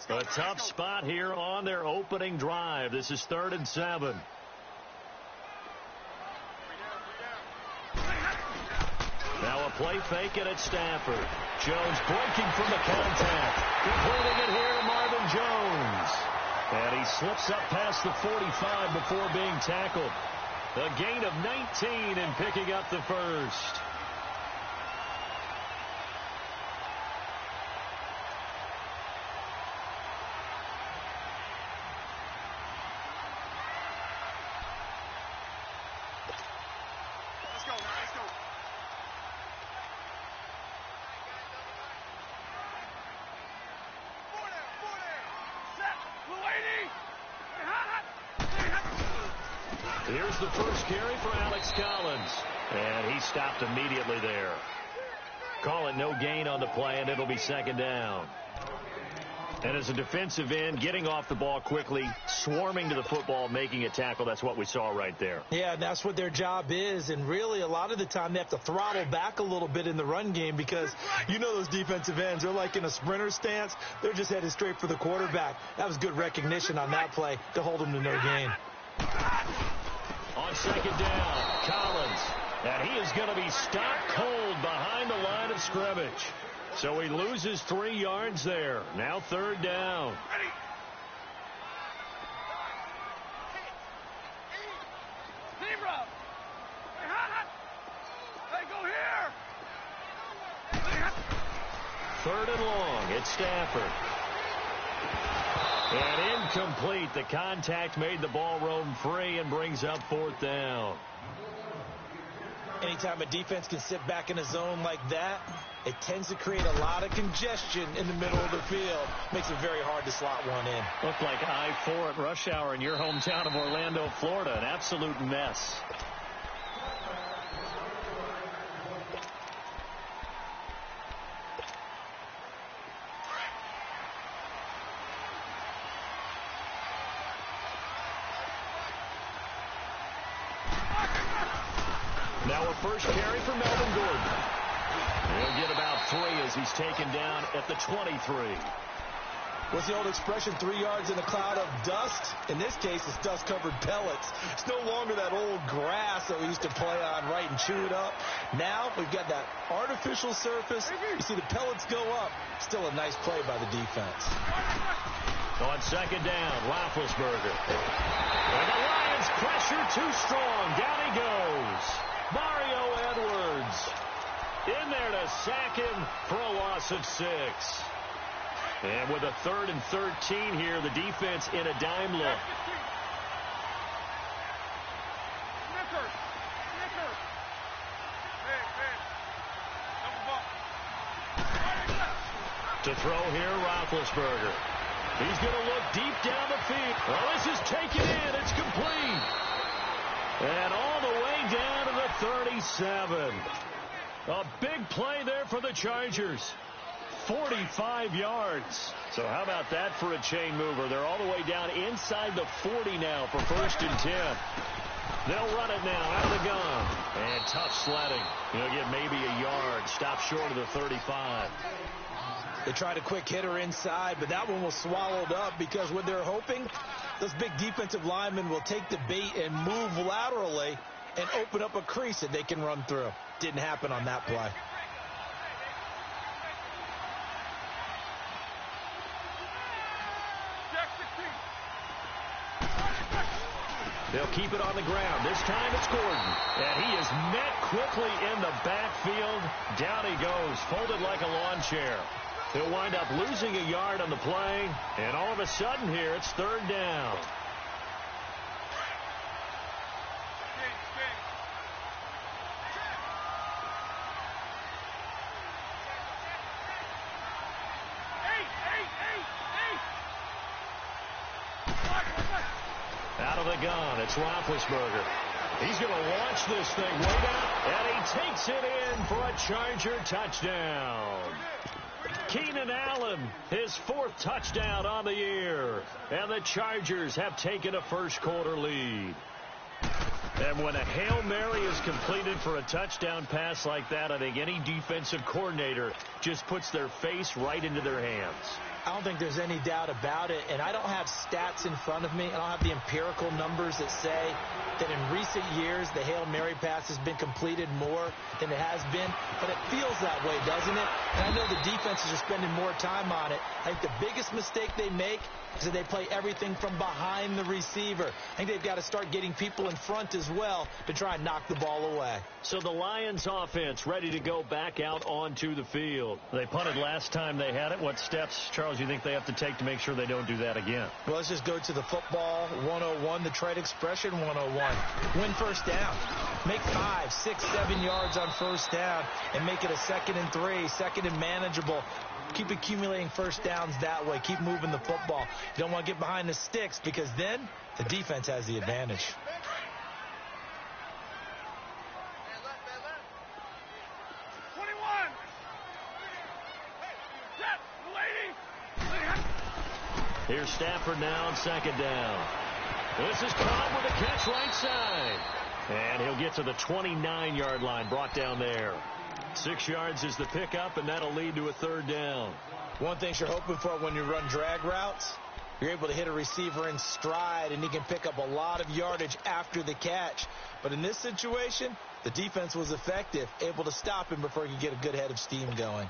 A tough spot here on their opening drive. This is 3rd and 7. Now a play fake and it's Stafford. Jones breaking from the contact. Completing it here to Marvin Jones. And he slips up past the 45 before being tackled. A gain of 19 and picking up the first. Here's the first carry for Alex Collins. And he stopped immediately there. Call it no gain on the play, and it'll be 2nd down. And as a defensive end, getting off the ball quickly, swarming to the football, making a tackle, that's what we saw right there. Yeah, and that's what their job is. And really, a lot of the time, they have to throttle back a little bit in the run game because you know those defensive ends, they're like in a sprinter stance. They're just headed straight for the quarterback. That was good recognition on that play to hold them to no gain. On 2nd down, Collins. And he is going to be stopped cold behind the line of scrimmage. So he loses 3 yards there. Now 3rd down. Third and long. It's Stafford. And incomplete. The contact made the ball roam free and brings up 4th down. Anytime a defense can sit back in a zone like that, it tends to create a lot of congestion in the middle of the field. Makes it very hard to slot one in. Looked like I-4 at rush hour in your hometown of Orlando, Florida. An absolute mess. Now a first carry for Melvin Gordon. He'll get about 3 as he's taken down at the 23. What's the old expression, 3 yards in a cloud of dust? In this case, it's dust-covered pellets. It's no longer that old grass that we used to play on, right, and chew it up. Now we've got that artificial surface. You see the pellets go up. Still a nice play by the defense. On 2nd down, Roethlisberger. And the Lions pressure too strong. Down he goes. Mario Edwards in there to sack him for a loss of 6. And with a 3rd and 13 here, the defense in a dime look. To throw here, Roethlisberger. He's going to look deep down the field. Well, this is taken in. It's complete. And all the way down to the 37. A big play there for the Chargers. 45 yards. So how about that for a chain mover? They're all the way down inside the 40 now for 1st and 10. They'll run it now out of the gun. And tough sledding. He'll get maybe a yard. Stop short of the 35. They tried a quick hitter inside, but that one was swallowed up because what they're hoping, those big defensive linemen will take the bait and move laterally and open up a crease that they can run through. Didn't happen on that play. They'll keep it on the ground. This time it's Gordon. And he is met quickly in the backfield. Down he goes, folded like a lawn chair. He'll wind up losing a yard on the play. And all of a sudden here, it's 3rd down. Out of the gun, it's Roethlisberger. He's going to launch this thing way down, and he takes it in for a Charger touchdown. Keenan Allen, his 4th touchdown on the year. And the Chargers have taken a first-quarter lead. And when a Hail Mary is completed for a touchdown pass like that, I think any defensive coordinator just puts their face right into their hands. I don't think there's any doubt about it, and I don't have stats in front of me. I don't have the empirical numbers that say that in recent years the Hail Mary pass has been completed more than it has been, but it feels that way, doesn't it? And I know the defenses are spending more time on it. I think the biggest mistake they make is that they play everything from behind the receiver. I think they've got to start getting people in front as well to try and knock the ball away. So the Lions offense ready to go back out onto the field. They punted last time they had it. What steps, Charles, you think they have to take to make sure they don't do that again? Well, let's just go to the football 101, the trade expression 101. Win first down. Make 5, 6, 7 yards on first down and make it a 2nd and 3, 2nd and manageable. Keep accumulating first downs that way. Keep moving the football. You don't want to get behind the sticks because then the defense has the advantage. Here's Stafford now on 2nd down. This is Cobb with a catch right side. And he'll get to the 29-yard line, brought down there. 6 yards is the pickup, and that'll lead to a 3rd down. One thing you're hoping for when you run drag routes, you're able to hit a receiver in stride, and he can pick up a lot of yardage after the catch. But in this situation, the defense was effective, able to stop him before he could get a good head of steam going.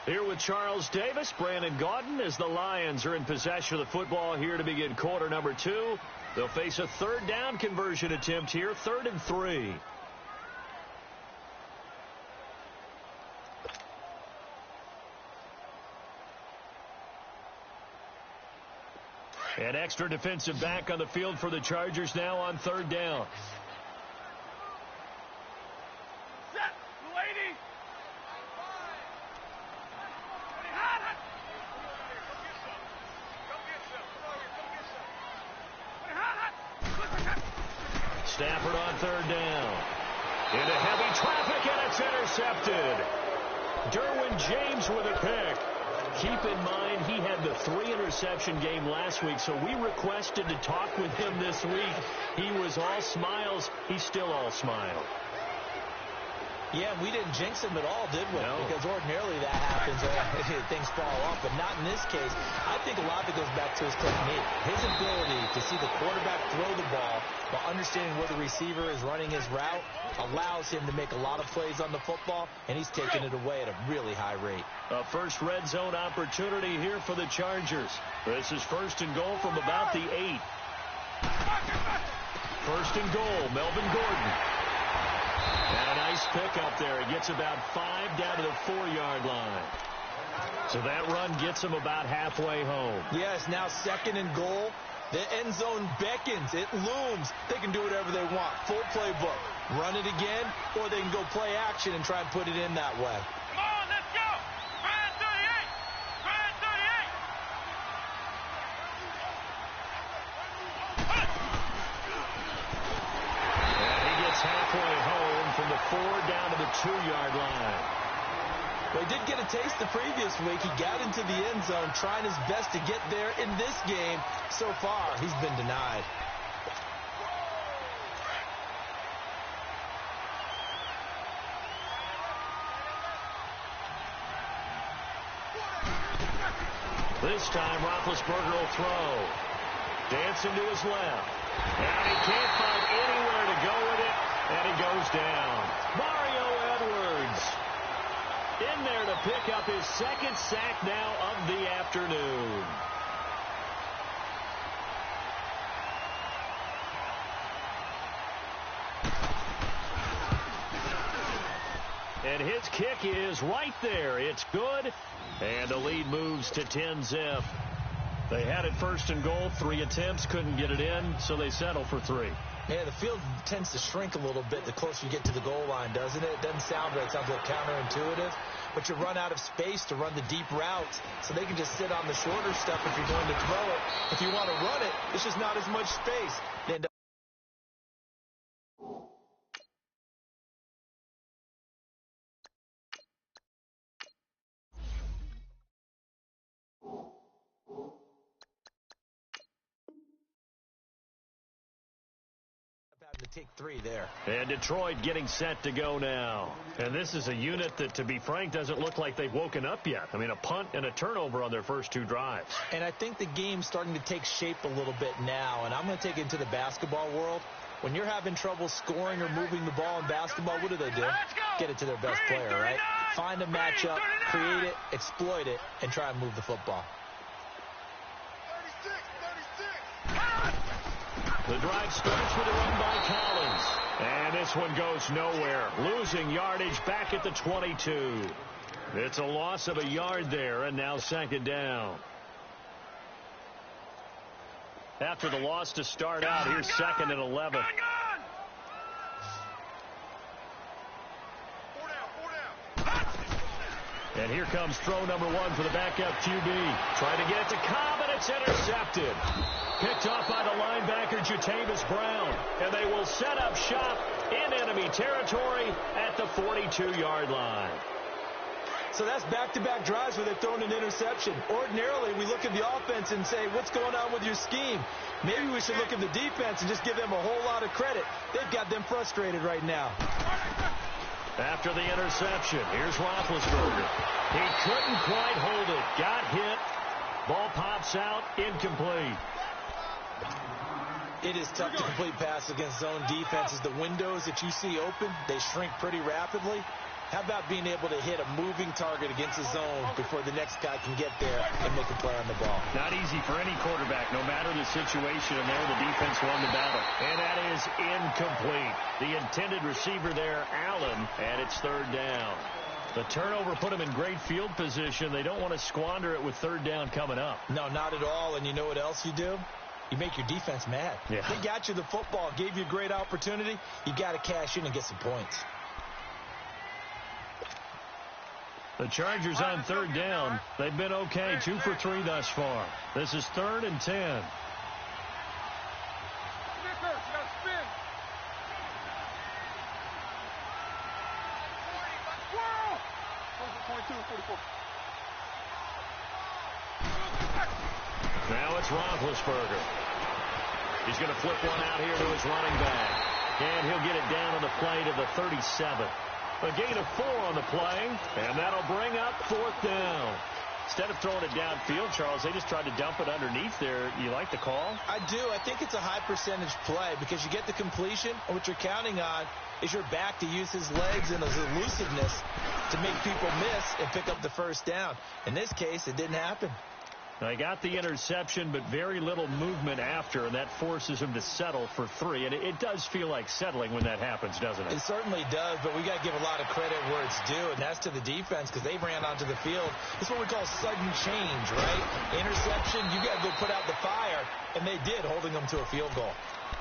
Here with Charles Davis, Brandon Gaudin, as the Lions are in possession of the football here to begin quarter number 2. They'll face a 3rd down conversion attempt here, 3rd and 3. An extra defensive back on the field for the Chargers now on 3rd down. Stafford on 3rd down. Into heavy traffic, and it's intercepted. Derwin James with a pick. Keep in mind, he had the 3-interception game last week, so we requested to talk with him this week. He was all smiles. He's still all smile. Yeah, we didn't jinx him at all, did we? No. Because ordinarily that happens. Things fall off, but not in this case. I think a lot of it goes back to his technique. His ability to see the quarterback throw the ball while understanding where the receiver is running his route allows him to make a lot of plays on the football, and he's taking it away at a really high rate. A first red zone opportunity here for the Chargers. This is 1st and goal from about the 8. 1st and goal, Melvin Gordon. And a nice pickup there. He gets about 5 down to the 4-yard line. So that run gets him about halfway home. Yes, now 2nd and goal. The end zone beckons. It looms. They can do whatever they want. Full playbook. Run it again, or they can go play action and try and put it in that way. Come on, let's go. Brand 38. Brand 38. And he gets halfway home from the 4 down to the 2-yard line. Well, he did get a taste the previous week. He got into the end zone, trying his best to get there in this game. So far, he's been denied. This time, Roethlisberger will throw. Dancing to his left. And he can't find anywhere to go with it, and he goes down. Mario Edwards in there to pick up his 2nd sack now of the afternoon. And his kick is right there. It's good. And the lead moves to 10-zip. They had it 1st and goal. 3 attempts. Couldn't get it in, so they settle for 3. Yeah, the field tends to shrink a little bit the closer you get to the goal line, doesn't it? It doesn't sound right. It sounds a little counterintuitive. But you run out of space to run the deep routes, so they can just sit on the shorter stuff if you're going to throw it. If you want to run it, it's just not as much space. They end up take 3 there. And Detroit getting set to go now. And this is a unit that, to be frank, doesn't look like they've woken up yet. I mean, a punt and a turnover on their first 2 drives. And I think the game's starting to take shape a little bit now. And I'm going to take it into the basketball world. When you're having trouble scoring or moving the ball in basketball, what do? Get it to their best player, right? Find a matchup, create it, exploit it, and try and move the football. The drive starts with a run by Collins. And this one goes nowhere. Losing yardage back at the 22. It's a loss of a yard there, and now 2nd down. After the loss to start out, here's 2nd and 11. And here comes throw number 1 for the backup QB. Trying to get it to Cobb, and it's intercepted. Picked off by the linebacker, Jatavis Brown. And they will set up shop in enemy territory at the 42-yard line. So that's back-to-back drives where they're throwing an interception. Ordinarily, we look at the offense and say, what's going on with your scheme? Maybe we should look at the defense and just give them a whole lot of credit. They've got them frustrated right now. After the interception, here's Roethlisberger. He couldn't quite hold it. Got hit. Ball pops out. Incomplete. It is tough to complete pass against zone defenses. The windows that you see open, they shrink pretty rapidly. How about being able to hit a moving target against a zone before the next guy can get there and make a play on the ball? Not easy for any quarterback, no matter the situation. And there, the defense won the battle. And that is incomplete. The intended receiver there, Allen, and it's 3rd down. The turnover put them in great field position. They don't want to squander it with 3rd down coming up. No, not at all. And you know what else you do? You make your defense mad. Yeah. They got you the football, gave you a great opportunity. You got to cash in and get some points. The Chargers on 3rd down. They've been okay. 2 for 3 thus far. This is 3rd and 10. Now it's Roethlisberger. He's going to flip one out here to his running back. And he'll get it down on the play to the 37. A gain of 4 on the play, and that'll bring up 4th down. Instead of throwing it downfield, Charles, they just tried to dump it underneath there. You like the call? I do. I think it's a high percentage play because you get the completion, and what you're counting on is your back to use his legs and his elusiveness to make people miss and pick up the 1st down. In this case, it didn't happen. They got the interception, but very little movement after, and that forces him to settle for 3. And it does feel like settling when that happens, doesn't it? It certainly does, but we got to give a lot of credit where it's due, and that's to the defense because they ran onto the field. It's what we call sudden change, right? Interception, you got to go put out the fire, and they did, holding them to a field goal.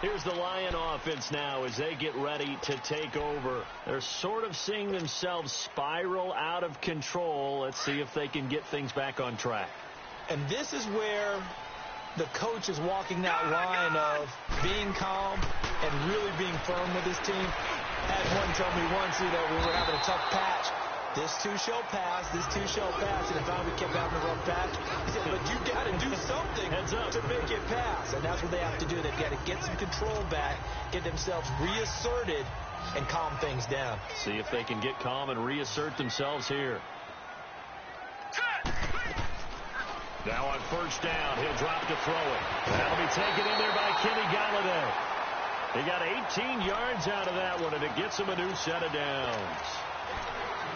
Here's the Lion offense now as they get ready to take over. They're sort of seeing themselves spiral out of control. Let's see if they can get things back on track. And this is where the coach is walking that line of being calm and really being firm with his team. I had one tell me once, we were having a tough patch. This too shall pass, this too shall pass. And if we kept having a rough patch, he said, but you got to do something to make it pass. And that's what they have to do. They've got to get some control back, get themselves reasserted, and calm things down. See if they can get calm and reassert themselves here. Now on 1st down, he'll drop to throw it. That'll be taken in there by Kenny Galladay. He got 18 yards out of that one, and it gets him a new set of downs.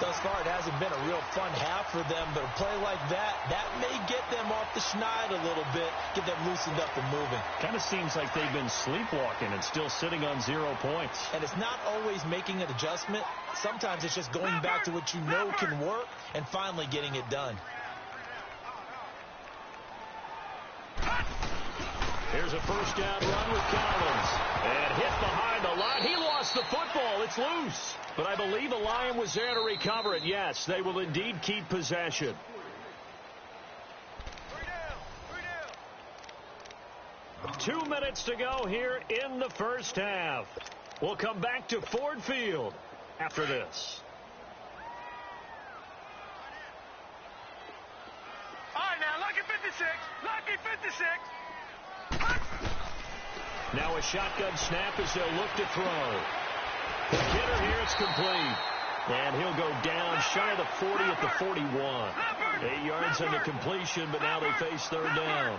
Thus far, it hasn't been a real fun half for them, but a play like that may get them off the schneid a little bit, get them loosened up and moving. Kind of seems like they've been sleepwalking and still sitting on 0 points. And it's not always making an adjustment. Sometimes it's just going back to what you know can work and finally getting it done. Here's a 1st down run with Collins. And hit behind the line. He lost the football. It's loose. But I believe the Lion was there to recover it. Yes, they will indeed keep possession. 2 minutes to go here in the 1st half. We'll come back to Ford Field after this. All right, now, lucky 56. Lucky 56. Now a shotgun snap as they'll look to throw. The hitter here, it's complete. And he'll go down shy of the 40 at the 41. 8 yards on the completion, but now they face third down.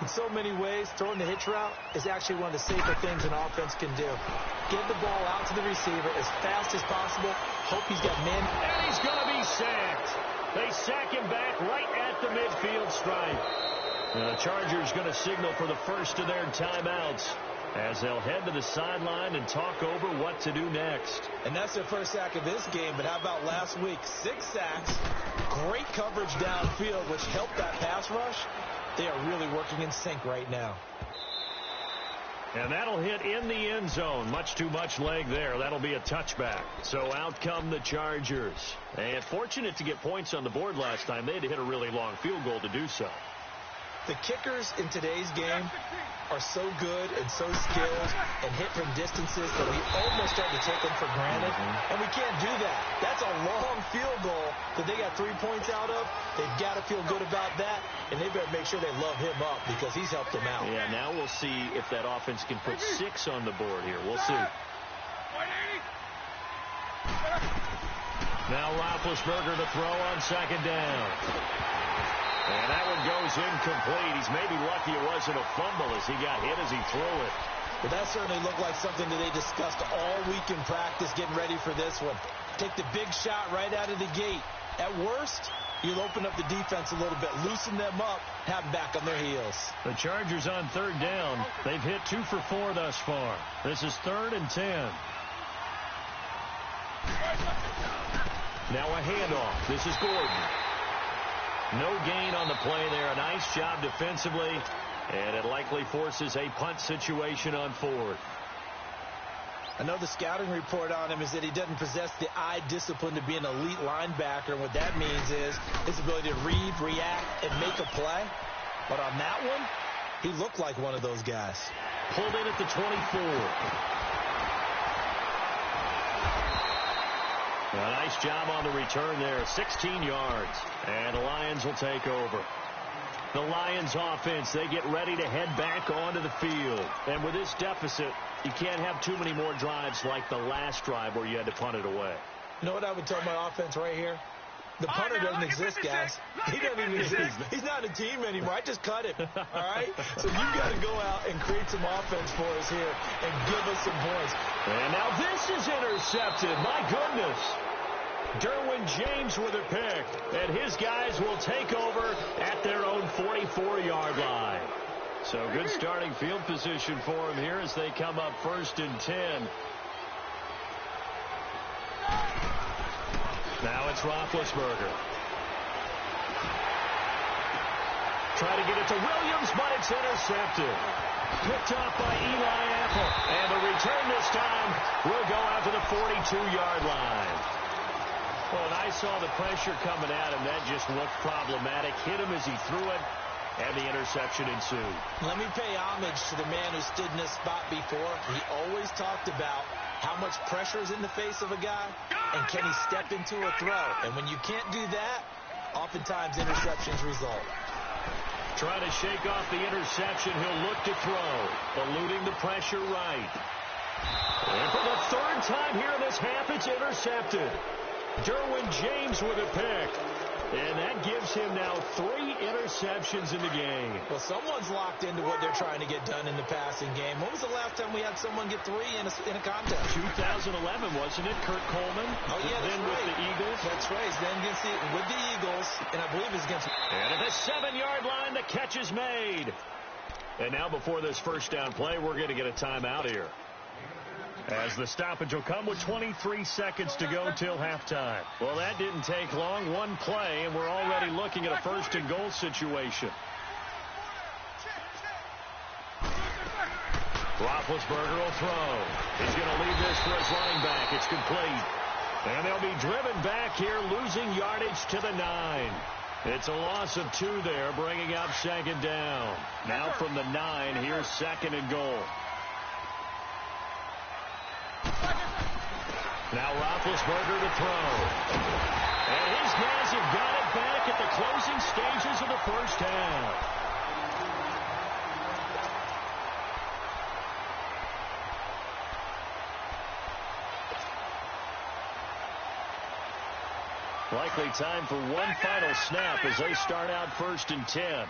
In so many ways, throwing the hitch route is actually one of the safer things an offense can do. Get the ball out to the receiver as fast as possible. Hope he's got men. And he's going to be sacked. They sack him back right at the midfield stripe. The Chargers going to signal for the first of their timeouts as they'll head to the sideline and talk over what to do next. And that's their first sack of this game, but how about last week? 6 sacks, great coverage downfield, which helped that pass rush. They are really working in sync right now. And that'll hit in the end zone. Much too much leg there. That'll be a touchback. So out come the Chargers. And fortunate to get points on the board last time. They had to hit a really long field goal to do so. The kickers in today's game are so good and so skilled and hit from distances that we almost start to take them for granted. And we can't do that. That's a long field goal that they got 3 points out of. They've got to feel good about that, and they better make sure they love him up because he's helped them out. Yeah, now we'll see if that offense can put 6 on the board here. We'll see. Now Roethlisberger to throw on second down. And that one goes incomplete. He's maybe lucky it wasn't a fumble as he got hit as he threw it. Well, that certainly looked like something that they discussed all week in practice getting ready for this one. Take the big shot right out of the gate. At worst, you'll open up the defense a little bit, loosen them up, have them back on their heels. The Chargers on third down. They've hit 2 for 4 thus far. This is 3rd and 10. Now a handoff. This is Gordon. No gain on the play there. A nice job defensively, and it likely forces a punt situation on 4th. I know the scouting report on him is that he doesn't possess the eye discipline to be an elite linebacker, and what that means is his ability to read, react, and make a play. But on that one, he looked like one of those guys. Pulled in at the 24. A nice job on the return there, 16 yards. And the Lions will take over. The Lions offense, they get ready to head back onto the field. And with this deficit, you can't have too many more drives like the last drive where you had to punt it away. You know what I would tell my offense right here? The punter doesn't exist, guys. He doesn't even exist. He's not a team anymore. I just cut him, all right? So you got to go out and create some offense for us here and give us some points. And now this is intercepted. My goodness. Derwin James with a pick, and his guys will take over at their own 44-yard line. So good starting field position for him here as they come up 1st and 10. Now it's Roethlisberger. Try to get it to Williams, but it's intercepted. Picked off by Eli Apple. And the return this time will go out to the 42-yard line. Well, and I saw the pressure coming at him. That just looked problematic. Hit him as he threw it, and the interception ensued. Let me pay homage to the man who stood in this spot before. He always talked about how much pressure is in the face of a guy, and can he step into a throw. And when you can't do that, oftentimes interceptions result. Trying to shake off the interception. He'll look to throw, eluding the pressure right. And for the 3rd time here in this half, it's intercepted. Derwin James with a pick. And that gives him now 3 interceptions in the game. Well, someone's locked into what they're trying to get done in the passing game. When was the last time we had someone get 3 in a contest? 2011, wasn't it? Kurt Coleman? Oh, yeah, that's then right. With the Eagles. That's right. Then with the Eagles, and I believe it's against... And at the 7-yard line, the catch is made. And now before this first down play, we're going to get a timeout here, as the stoppage will come with 23 seconds to go till halftime. Well, that didn't take long. 1 play, and we're already looking at a 1st and goal situation. Roethlisberger will throw. He's going to leave this for his running back. It's complete. And they'll be driven back here, losing yardage to the 9. It's a loss of 2 there, bringing up 2nd down. Now from the 9, here's 2nd and goal. Now Roethlisberger to throw. And his guys have got it back at the closing stages of the first half. Likely time for one final snap as they start out 1st and 10.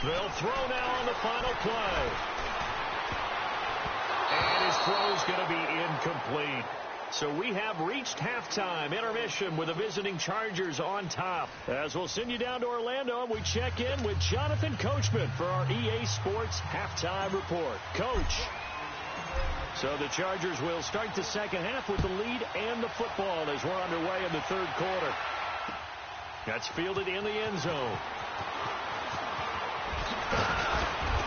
They'll throw now on the final play. And his throw's going to be incomplete. So we have reached halftime intermission with the visiting Chargers on top. As we'll send you down to Orlando, we check in with Jonathan Coachman for our EA Sports halftime report. Coach. So the Chargers will start the second half with the lead and the football as we're underway in the third quarter. That's fielded in the end zone.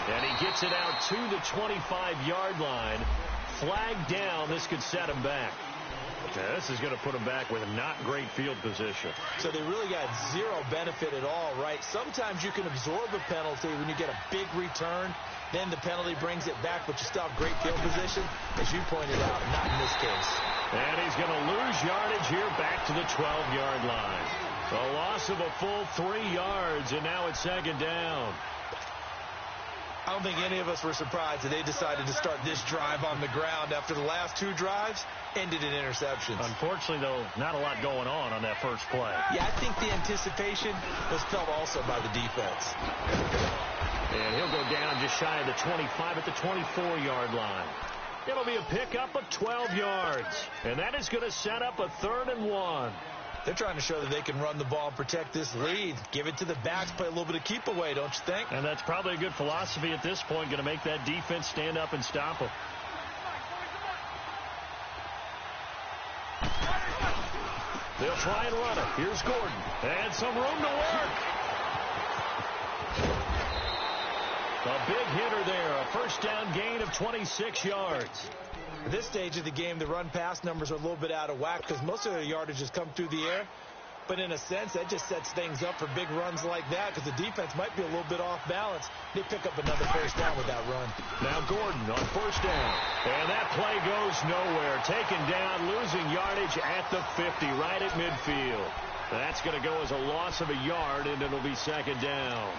And he gets it out to the 25-yard line. Flag down. This could set him back. This is going to put him back with a not great field position. So they really got zero benefit at all, right? Sometimes you can absorb a penalty when you get a big return. Then the penalty brings it back, but you still have great field position. As you pointed out, not in this case. And he's going to lose yardage here back to the 12-yard line. A loss of a full 3 yards, and now it's second down. I don't think any of us were surprised that they decided to start this drive on the ground after the last 2 drives ended in interceptions. Unfortunately, though, not a lot going on that first play. Yeah, I think the anticipation was felt also by the defense. And he'll go down just shy of the 25 at the 24-yard line. It'll be a pickup of 12 yards. And that is going to set up a 3rd and 1. They're trying to show that they can run the ball and protect this lead. Give it to the backs, play a little bit of keep away, don't you think? And that's probably a good philosophy at this point, going to make that defense stand up and stop them. They'll try and run it. Here's Gordon. And some room to work. A big hitter there. A first down gain of 26 yards. At this stage of the game, the run-pass numbers are a little bit out of whack because most of their yardage has come through the air. But in a sense, that just sets things up for big runs like that because the defense might be a little bit off balance. They pick up another first down with that run. Now Gordon on first down. And that play goes nowhere. Taken down, losing yardage at the 50, right at midfield. That's going to go as a loss of a yard, and it'll be second down.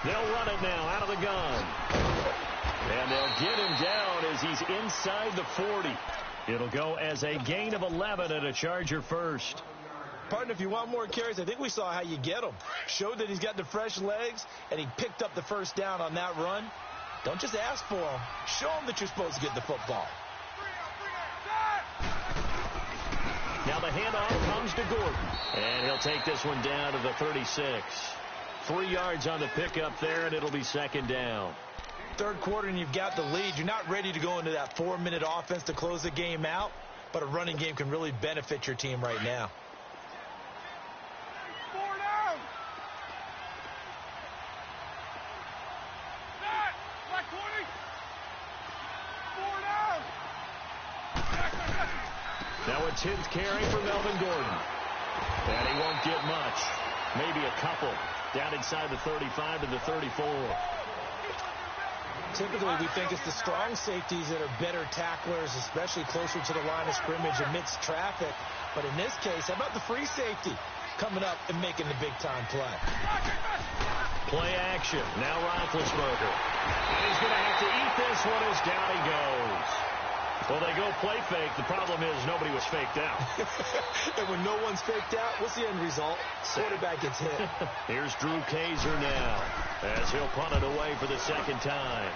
They'll run it now out of the gun. And they'll get him down as he's inside the 40. It'll go as a gain of 11 and a Charger first. Partner, if you want more carries, I think we saw how you get him. Showed that he's got the fresh legs, and he picked up the first down on that run. Don't just ask for him. Show him that you're supposed to get the football. Now the handoff comes to Gordon. And he'll take this one down to the 36. 3 yards on the pickup there, and it'll be second down. Third quarter, and you've got the lead. You're not ready to go into that 4-minute offense to close the game out, but a running game can really benefit your team right now. Now a 10th carry for Melvin Gordon. And he won't get much. Maybe a couple. Down inside the 35 and the 34. Typically, we think it's the strong safeties that are better tacklers, especially closer to the line of scrimmage amidst traffic. But in this case, how about the free safety coming up and making the big-time play? Play action. Now Roethlisberger. And he's going to have to eat this one as down he goes. Well, they go play fake. The problem is nobody was faked out. And when no one's faked out, what's the end result? Quarterback gets hit. Here's Drew Kaiser now as he'll punt it away for the second time.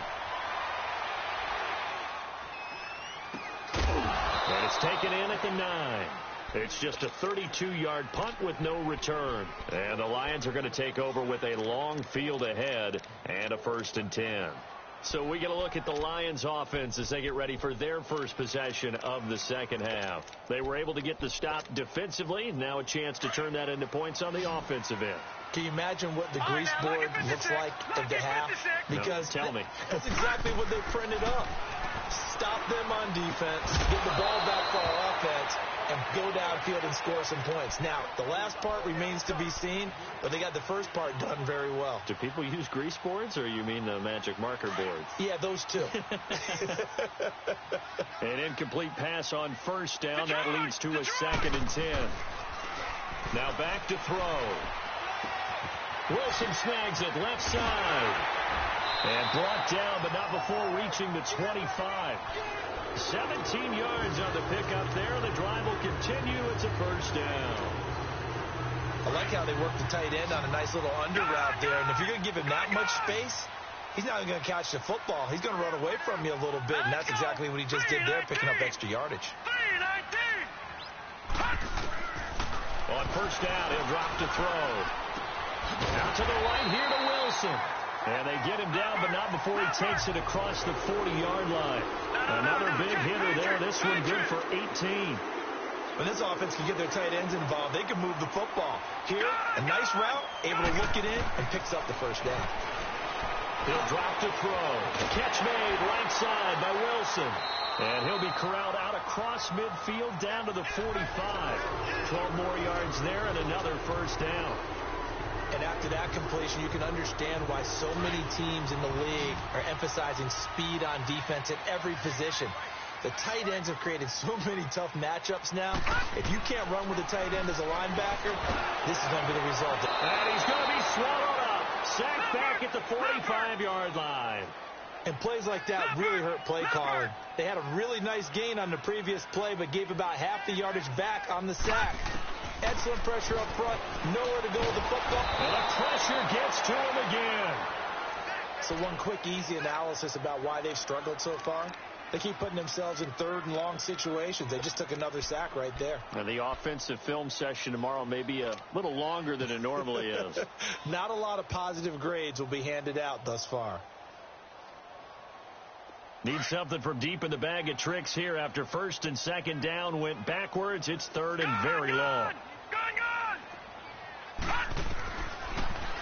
And it's taken in at the 9. It's just a 32-yard punt with no return. And the Lions are going to take over with a long field ahead and a 1st and 10. So we get a look at the Lions offense as they get ready for their first possession of the second half. They were able to get the stop defensively. Now a chance to turn that into points on the offensive end. Can you imagine what the grease board looks like at the half? Because no, tell me. That's exactly what they printed up. Stop them on defense, get the ball back for our offense, and go down field and score some points. Now, the last part remains to be seen, but they got the first part done very well. Do people use grease boards, or you mean the magic marker boards? Yeah, those two. An incomplete pass on first down. That leads to a 2nd and 10. Now back to throw. Wilson snags it left side. And brought down, but not before reaching the 25. 17 yards on the pickup there. The drive will continue. It's a first down. I like how they work the tight end on a nice little under route there. And if you're going to give him that much space, he's not going to catch the football. He's going to run away from you a little bit, and that's exactly what he just did there, picking up extra yardage. On first down, he'll drop to throw. Out to the right here to Wilson. And they get him down, but not before he takes it across the 40-yard line. Another big hitter there. This one good for 18. When this offense can get their tight ends involved, they can move the football. Here, a nice route, able to look it in, and picks up the first down. He'll drop to throw. Catch made right side by Wilson. And he'll be corralled out across midfield down to the 45. 12 more yards there and another first down. And after that completion, you can understand why so many teams in the league are emphasizing speed on defense at every position. The tight ends have created so many tough matchups now. If you can't run with a tight end as a linebacker, this is going to be the result. And he's going to be swallowed up. Sacked back at the 45-yard line. And plays like that really hurt play calling. They had a really nice gain on the previous play, but gave about half the yardage back on the sack. Excellent pressure up front. Nowhere to go with the football. And the pressure gets to him again. So one quick, easy analysis about why they've struggled so far. They keep putting themselves in 3rd and long situations. They just took another sack right there. And the offensive film session tomorrow may be a little longer than it normally is. Not a lot of positive grades will be handed out thus far. Need something from deep in the bag of tricks here after 1st and 2nd down went backwards. It's 3rd and very long.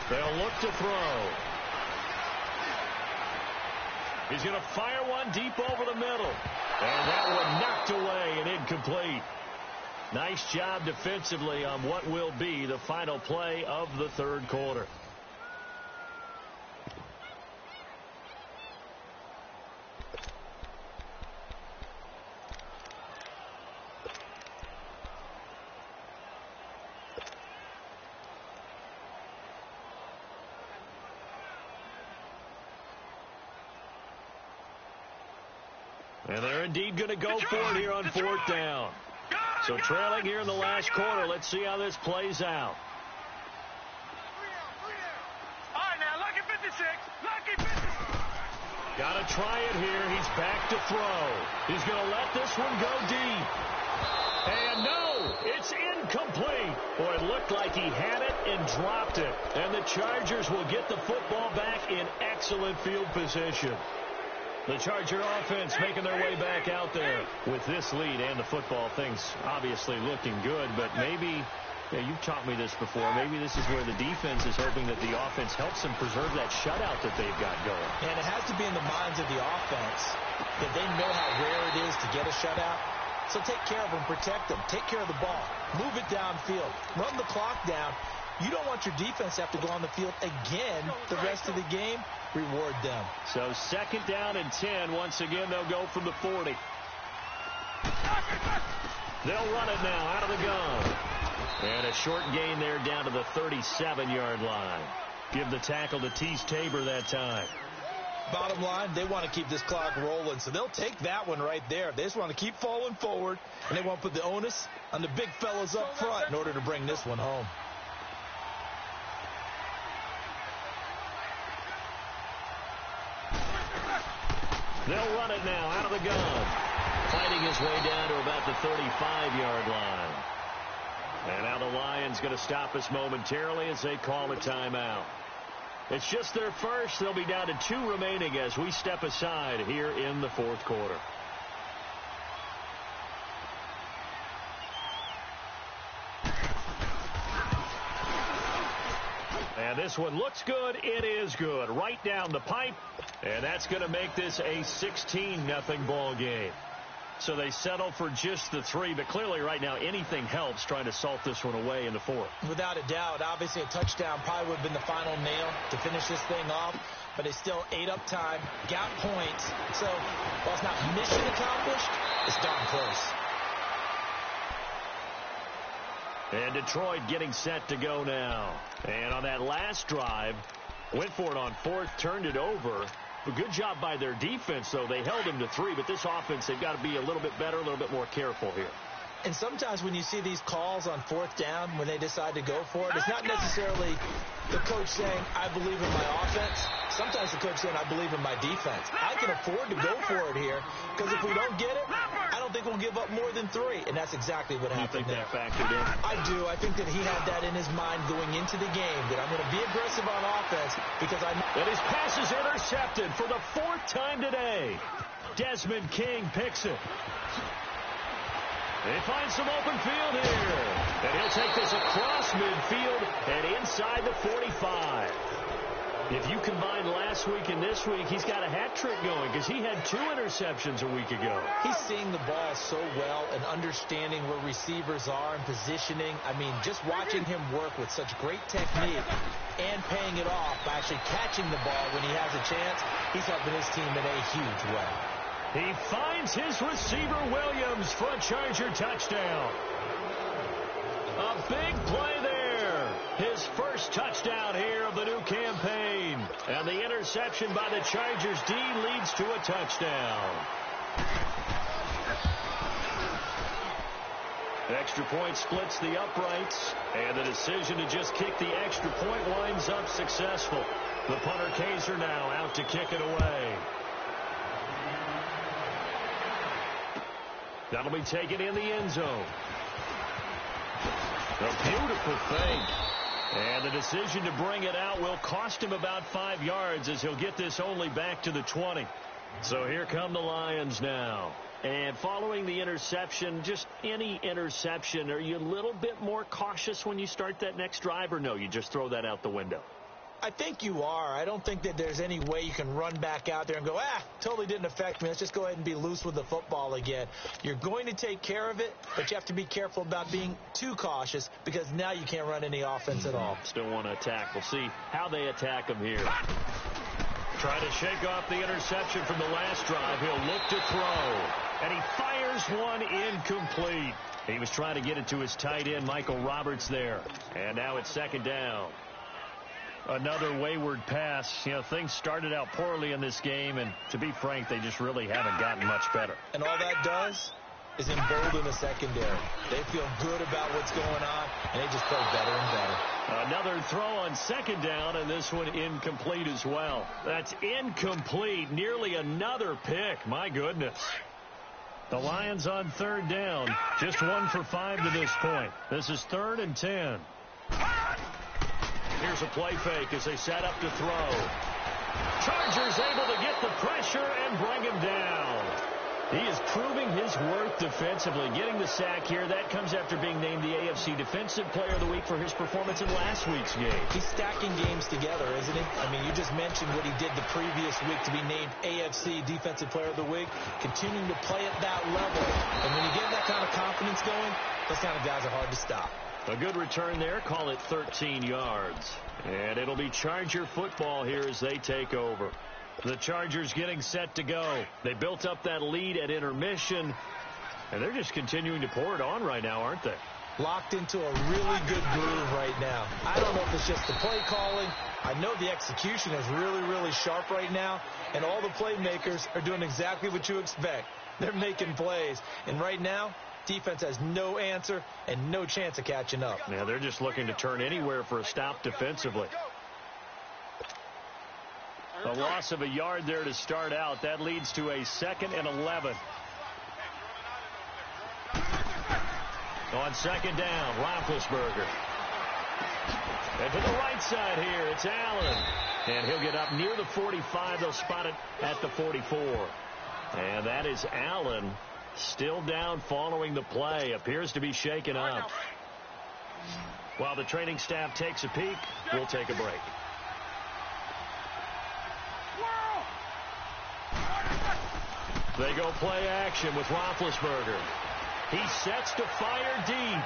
They'll look to throw. He's going to fire one deep over the middle. And that one knocked away and incomplete. Nice job defensively on what will be the final play of the 3rd quarter. And they're indeed going to go for it here on 4th down. So trailing here in the last quarter. Let's see how this plays out. All right, now, lucky 56. Lucky 56. Got to try it here. He's back to throw. He's going to let this one go deep. And no, it's incomplete. Boy, it looked like he had it and dropped it. And the Chargers will get the football back in excellent field position. The Charger offense making their way back out there with this lead and the football. Things obviously looking good, but maybe, you've taught me this before, maybe this is where the defense is hoping that the offense helps them preserve that shutout that they've got going. And it has to be in the minds of the offense that they know how rare it is to get a shutout. So take care of them, protect them, take care of the ball, move it downfield, run the clock down. You don't want your defense to have to go on the field again the rest of the game. Reward them. So 2nd down and 10. Once again, they'll go from the 40. They'll run it now out of the gun. And a short gain there down to the 37-yard line. Give the tackle to Tease Tabor that time. Bottom line, they want to keep this clock rolling, so they'll take that one right there. They just want to keep falling forward, and they want to put the onus on the big fellas up front in order to bring this one home. They'll run it now out of the gun. Fighting his way down to about the 35-yard line. And now the Lions going to stop us momentarily as they call a timeout. It's just their first. They'll be down to 2 remaining as we step aside here in the 4th quarter. And this one looks good. It is good. Right down the pipe. And that's going to make this a 16-0 ball game. So they settle for just the 3, but clearly right now anything helps trying to salt this one away in the 4th. Without a doubt, obviously a touchdown probably would have been the final nail to finish this thing off, but they still ate up time, got points. So while it's not mission accomplished, it's darn close. And Detroit getting set to go now. And on that last drive, went for it on 4th, turned it over. A good job by their defense, though. They held them to 3, but this offense, they've got to be a little bit better, a little bit more careful here. And sometimes when you see these calls on 4th down, when they decide to go for it, it's not necessarily the coach saying, I believe in my offense. Sometimes the coach saying, I believe in my defense. I can afford to go for it here, because if we don't get it, I don't think we'll give up more than 3. And that's exactly what happened there. You think that factored in? I do. I think that he had that in his mind going into the game, that I'm going to be aggressive on offense because I know. And his pass is intercepted for the 4th time today. Desmond King picks it. They find some open field here. And he'll take this across midfield and inside the 45. If you combine last week and this week, he's got a hat trick going because he had 2 interceptions a week ago. He's seeing the ball so well and understanding where receivers are and positioning. I mean, just watching him work with such great technique and paying it off by actually catching the ball when he has a chance, he's helping his team in a huge way. He finds his receiver, Williams, for a Charger touchdown. A big play there. His first touchdown here of the new campaign. And the interception by the Chargers D leads to a touchdown. Extra point splits the uprights. And the decision to just kick the extra point winds up successful. The punter Kaiser now out to kick it away. That'll be taken in the end zone. A beautiful fake. And the decision to bring it out will cost him about 5 yards as he'll get this only back to the 20. So here come the Lions now. And following the interception, just any interception, are you a little bit more cautious when you start that next drive, or no, you just throw that out the window? I think you are. I don't think that there's any way you can run back out there and go, totally didn't affect me. Let's just go ahead and be loose with the football again. You're going to take care of it, but you have to be careful about being too cautious because now you can't run any offense at all. Still want to attack. We'll see how they attack him here. Trying to shake off the interception from the last drive. He'll look to throw. And he fires one incomplete. He was trying to get it to his tight end, Michael Roberts, there. And now it's 2nd down. Another wayward pass. You know, things started out poorly in this game, and to be frank, they just really haven't gotten much better. And all that does is embolden the secondary. They feel good about what's going on, and they just play better and better. Another throw on 2nd down, and this one incomplete as well. That's incomplete. Nearly another pick. My goodness. The Lions on 3rd down. Just 1 for 5 to this point. This is 3rd and 10. Here's a play fake as they set up to throw. Chargers able to get the pressure and bring him down. He is proving his worth defensively, getting the sack here. That comes after being named the AFC Defensive Player of the Week for his performance in last week's game. He's stacking games together, isn't he? I mean, you just mentioned what he did the previous week to be named AFC Defensive Player of the Week, continuing to play at that level. And when you get that kind of confidence going, those kind of guys are hard to stop. A good return there. Call it 13 yards. And it'll be Charger football here as they take over. The Chargers getting set to go. They built up that lead at intermission, and they're just continuing to pour it on right now, aren't they? Locked into a really good groove right now. I don't know if it's just the play calling. I know the execution is really, really sharp right now, and all the playmakers are doing exactly what you expect. They're making plays, and right now, defense has no answer and no chance of catching up. Now they're just looking to turn anywhere for a stop defensively. A loss of a yard there to start out. That leads to a 2nd and 11. On 2nd down, Roethlisberger. And to the right side here, it's Allen. And he'll get up near the 45. They'll spot it at the 44. And that is Allen. Still down following the play. Appears to be shaken up. While the training staff takes a peek, we'll take a break. They go play action with Roethlisberger. He sets to fire deep.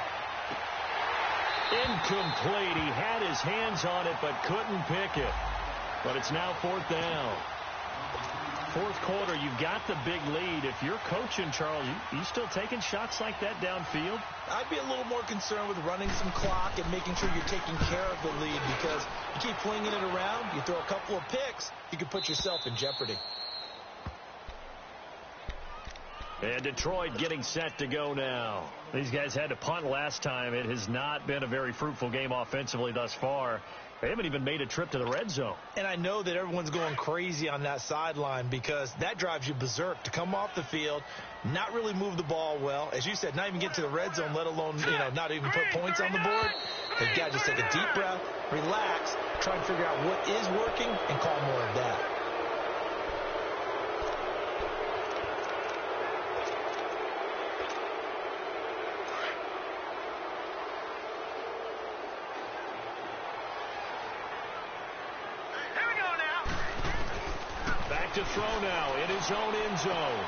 Incomplete. He had his hands on it but couldn't pick it. But it's now 4th down. Fourth quarter, you've got the big lead. If you're coaching, Charles, you still taking shots like that downfield? I'd be a little more concerned with running some clock and making sure you're taking care of the lead, because you keep flinging it around, you throw a couple of picks, you can put yourself in jeopardy. And Detroit getting set to go now. These guys had to punt last time. It has not been a very fruitful game offensively thus far. They haven't even made a trip to the red zone. And I know that everyone's going crazy on that sideline, because that drives you berserk to come off the field, not really move the ball well. As you said, not even get to the red zone, let alone, not even put points on the board. They've got to just take a deep breath, relax, try and figure out what is working, and call more of that. To throw now in his own end zone.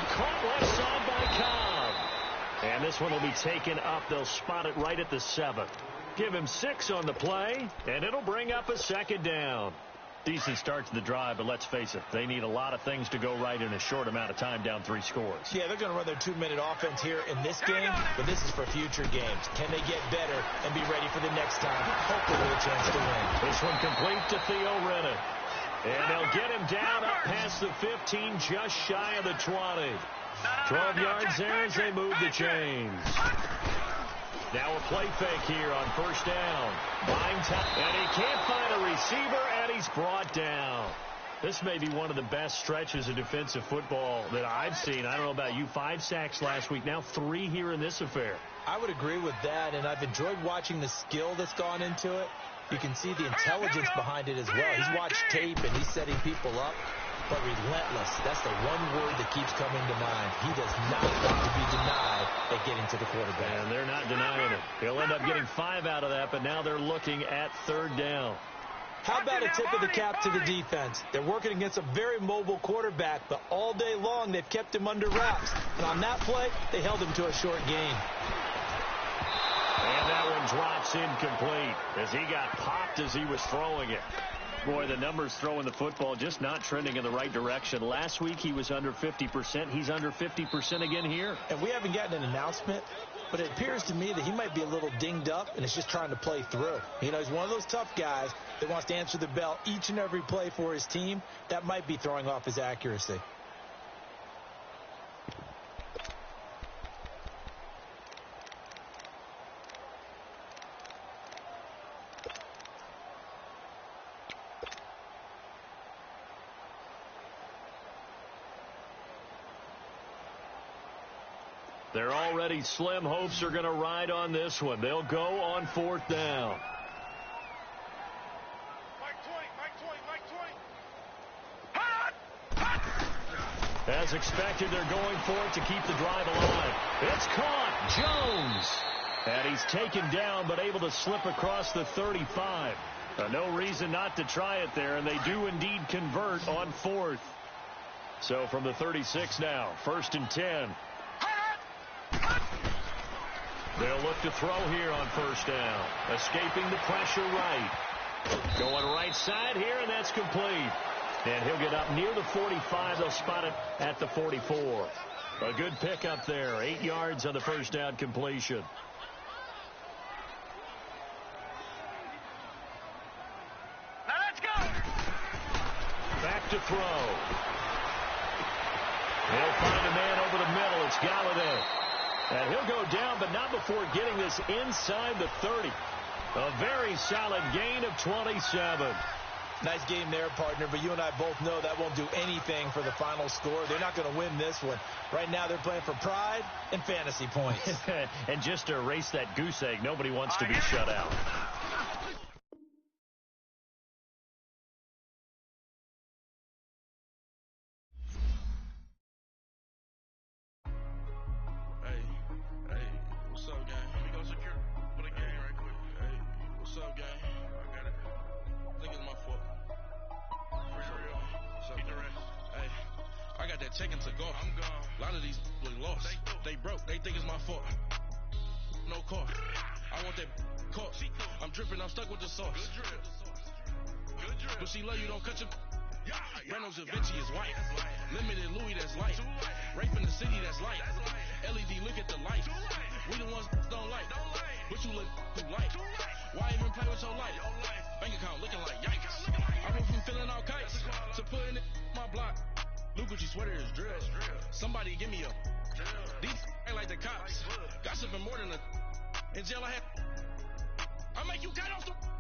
Caught left side by Cobb. And this one will be taken up. They'll spot it right at the 7. Give him 6 on the play, and it'll bring up a 2nd down. Decent start to the drive, but let's face it, they need a lot of things to go right in a short amount of time, down 3 scores. Yeah, they're going to run their 2-minute offense here in this game, but this is for future games. Can they get better and be ready for the next time? Hopefully with a chance to win. This one complete to Theo Rennet. And they'll get him down up past the 15, just shy of the 20. 12 yards there as they move the chains. Now a play fake here on 1st down. Buying time, and he can't find a receiver, and he's brought down. This may be one of the best stretches of defensive football that I've seen. I don't know about you. 5 sacks last week, now 3 here in this affair. I would agree with that, and I've enjoyed watching the skill that's gone into it. You can see the intelligence behind it as well. He's watched tape, and he's setting people up. But relentless, that's the one word that keeps coming to mind. He does not want to be denied at getting to the quarterback. And they're not denying it. He'll end up getting 5 out of that, but now they're looking at 3rd down. How about a tip of the cap to the defense? They're working against a very mobile quarterback, but all day long they've kept him under wraps. And on that play, they held him to a short gain. And that one drops incomplete as he got popped as he was throwing it. Boy, the numbers throwing the football just not trending in the right direction. Last week he was under 50%. He's under 50% again here. And we haven't gotten an announcement, but it appears to me that he might be a little dinged up and is just trying to play through. He's one of those tough guys that wants to answer the bell each and every play for his team. That might be throwing off his accuracy. They're already slim hopes are going to ride on this one. They'll go on 4th down. As expected, they're going for it to keep the drive alive. It's caught. Jones. And he's taken down, but able to slip across the 35. No reason not to try it there, and they do indeed convert on 4th. So from the 36 now, 1st and 10. They'll look to throw here on 1st down. Escaping the pressure right. Going right side here, and that's complete. And he'll get up near the 45. They'll spot it at the 44. A good pickup there. 8 yards on the 1st down completion. Now let's go. Back to throw. He'll find a man over the middle. It's Galladay. And he'll go down, but not before getting this inside the 30. A very solid gain of 27. Nice game there, partner, but you and I both know that won't do anything for the final score. They're not going to win this one. Right now they're playing for pride and fantasy points. And just to erase that goose egg, nobody wants to be shut out. checking to golf. I'm gone. A lot of these look lost. They broke. They think it's my fault. No cost. I want that caught. I'm dripping. I'm stuck with the sauce. Good drip. Good drip. But she love you. Don't cut your. Reynolds Da Vinci is white. Limited Louis, that's light. Rape in the city, that's light. LED, look at the light. We the ones don't like. But you look too light. Why even play with your life? Bank account looking like yikes. I went from feeling all kites to putting it in my block. New Gucci sweater is drill. Somebody give me a. These ain't like the cops. Gossiping more than a. In jail I had. I make you cut off the.